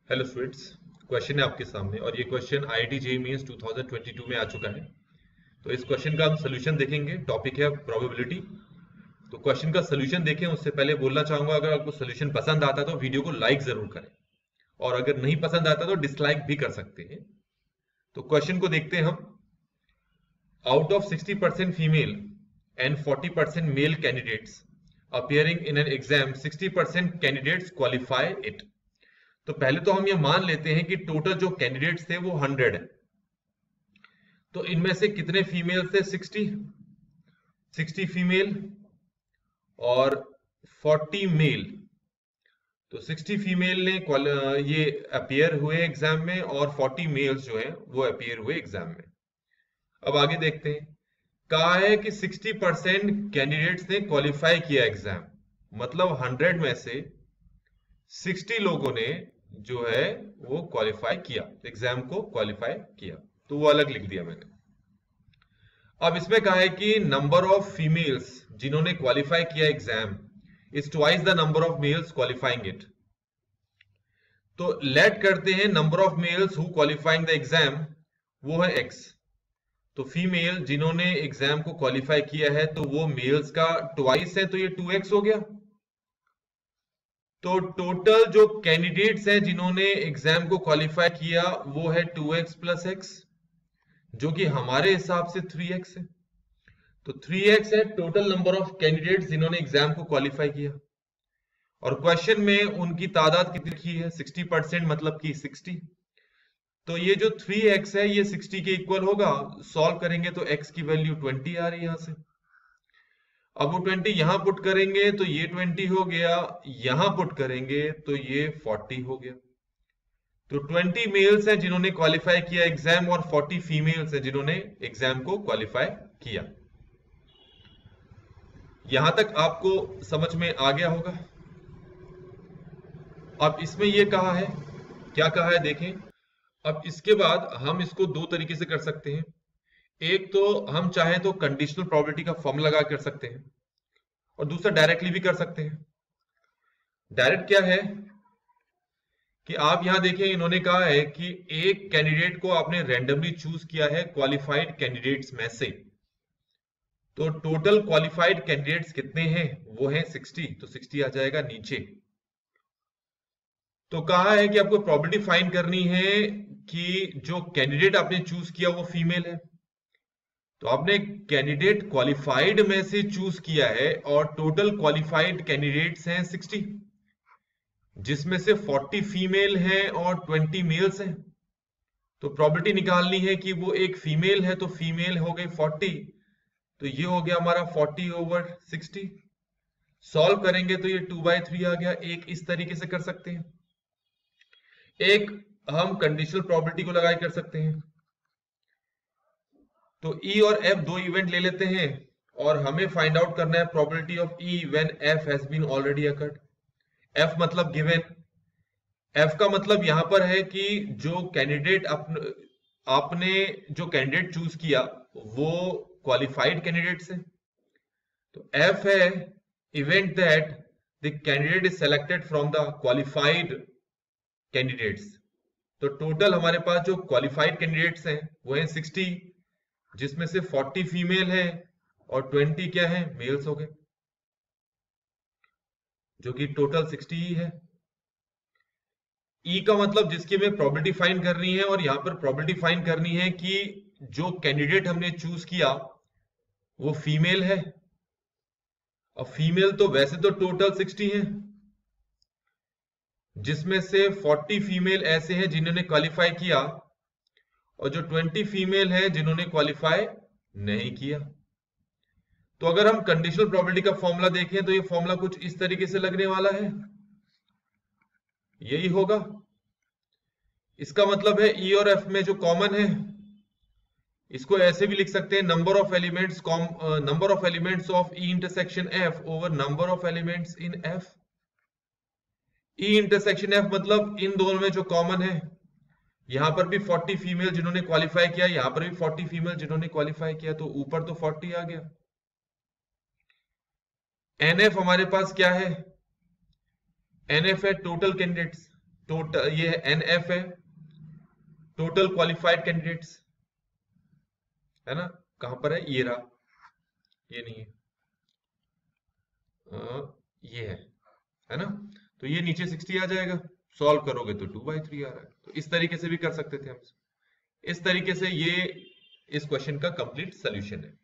Hello students, question है आपके सामने और ये क्वेश्चन आईआईटी जेईई मेंस 2022 में आ चुका है। तो इस क्वेश्चन का हम सोल्यूशन देखेंगे। टॉपिक है प्रोबेबिलिटी। तो क्वेश्चन का सोल्यूशन देखें उससे पहले बोलना चाहूंगा, अगर आपको सोल्यूशन पसंद आता है तो वीडियो को लाइक जरूर करें और अगर नहीं पसंद आता तो डिसलाइक भी कर सकते हैं। तो क्वेश्चन को देखते हैं हम। Out of 60% female and 40% male candidates appearing in an exam, 60% candidates qualify it। तो पहले तो हम ये मान लेते हैं कि टोटल जो कैंडिडेट्स थे वो 100 है। तो इनमें से कितने फीमेल थे? 60 फीमेल और 40 मेल। तो 60 फीमेल ने ये अपीयर हुए एग्जाम में और 40 मेल्स जो हैं वो अपीयर हुए एग्जाम में। अब आगे देखते हैं। कहा है कि 60% कैंडिडेट्स ने क्वालिफाई किया एग्जाम, मतलब 100 में से 60 लोगों ने जो है वो क्वालिफाई किया, एग्जाम को क्वालिफाई किया, तो वो अलग लिख दिया मैंने। अब इसमें कहा है कि नंबर ऑफ फीमेल्स जिन्होंने क्वालिफाई किया exam is twice the number of males qualifying it. तो लेट करते हैं number of males who qualifying the exam वो है x। तो फीमेल जिन्होंने एग्जाम को क्वालिफाई किया है तो वो मेल्स का ट्वाइस है, तो ये 2x हो गया। तो टोटल जो कैंडिडेट्स हैं जिन्होंने एग्जाम को क्वालिफाई किया वो है 2x प्लस x, जो कि हमारे हिसाब से 3x है। तो 3x है टोटल नंबर ऑफ कैंडिडेट्स जिन्होंने एग्जाम को क्वालिफाई किया। और क्वेश्चन में उनकी तादाद कितनी लिखी है? 60%, मतलब कि 60। तो ये जो 3x है ये 60 के इक्वल होगा। सॉल्व करेंगे तो x की वैल्यू 20 आ रही है यहां से। अब वो 20 यहां पुट करेंगे तो ये 20 हो गया, यहां पुट करेंगे तो ये 40 हो गया। तो 20 मेल्स हैं जिन्होंने क्वालिफाई किया एग्जाम और 40 फीमेल्स हैं जिन्होंने एग्जाम को क्वालिफाई किया। यहां तक आपको समझ में आ गया होगा। अब इसमें ये कहा है, क्या कहा है देखें। अब इसके बाद हम इसको दो तरीके से कर सकते हैं। एक तो हम चाहे तो कंडीशनल प्रोबेबिलिटी का फॉर्मूला लगा कर सकते हैं और दूसरा डायरेक्टली भी कर सकते हैं। डायरेक्ट क्या है कि आप यहां देखें, इन्होंने कहा है कि एक कैंडिडेट को आपने रैंडमली चूज किया है क्वालिफाइड कैंडिडेट्स में से। तो टोटल क्वालिफाइड कैंडिडेट्स कितने हैं? वो हैं 60। तो 60 आ जाएगा नीचे। तो कहा है कि आपको प्रोबेबिलिटी फाइंड करनी है कि जो कैंडिडेट आपने चूज किया वो फीमेल है। तो आपने कैंडिडेट क्वालिफाइड में से चूज किया है और टोटल क्वालिफाइड कैंडिडेट्स हैं 60, जिसमें से 40 फीमेल हैं और 20 मेल्स हैं। तो प्रोबेबिलिटी निकालनी है कि वो एक फीमेल है, तो फीमेल हो गई 40। तो ये हो गया हमारा 40/60। सॉल्व करेंगे तो ये 2/3 आ गया। एक इस तरीके से कर सकते हैं, एक हम कंडीशनल प्रोबेबिलिटी को लगा कर सकते हैं। तो E और F दो इवेंट ले लेते हैं और हमें फाइंड आउट करना है probability of E when F has been already occurred. F मतलब गिवन। F का मतलब यहां पर है कि जो कैंडिडेट आपने जो कैंडिडेट चूज किया वो क्वालिफाइड कैंडिडेट्स है। तो F है event that the candidate is selected from the qualified candidates. तो टोटल हमारे पास जो क्वालिफाइड कैंडिडेट्स हैं वो हैं 60, जिसमें से 40 फीमेल है और 20 क्या है? मेल्स हो गए, जो कि टोटल 60 ही है। E का मतलब जिसकी हमें प्रोबेबिलिटी फाइंड करनी है, और यहां पर प्रोबेबिलिटी फाइंड करनी है कि जो कैंडिडेट हमने चूज किया वो फीमेल है। और फीमेल तो वैसे तो टोटल 60 है, जिसमें से 40 फीमेल ऐसे हैं जिन्होंने क्वालिफाई किया और जो 20 फीमेल है जिन्होंने क्वालिफाई नहीं किया। तो अगर हम कंडीशनल प्रोबेबिलिटी का फॉर्मूला देखें तो ये फॉर्मूला कुछ इस तरीके से लगने वाला है, यही होगा। इसका मतलब है E और F में जो कॉमन है, इसको ऐसे भी लिख सकते हैं, number of elements of E intersection F over number of elements in F। E intersection F मतलब इन दोनों में जो कॉमन है, यहां पर भी 40 फीमेल जिन्होंने क्वालिफाई किया, यहां पर भी 40 फीमेल जिन्होंने क्वालिफाई किया, तो ऊपर तो 40 आ गया। NF हमारे पास क्या है? NF है टोटल कैंडिडेट्स। टोटल ये NF है, टोटल क्वालिफाइड कैंडिडेट्स है ना, कहां पर है, ये रहा, ये नहीं है, ये है ना, तो ये नीचे 60 आ जाएगा, सॉल्व करोगे तो 2/3 आ रहा है। तो इस तरीके से भी कर सकते थे हम, इस तरीके से ये इस क्वेश्चन का कंप्लीट सोल्यूशन है।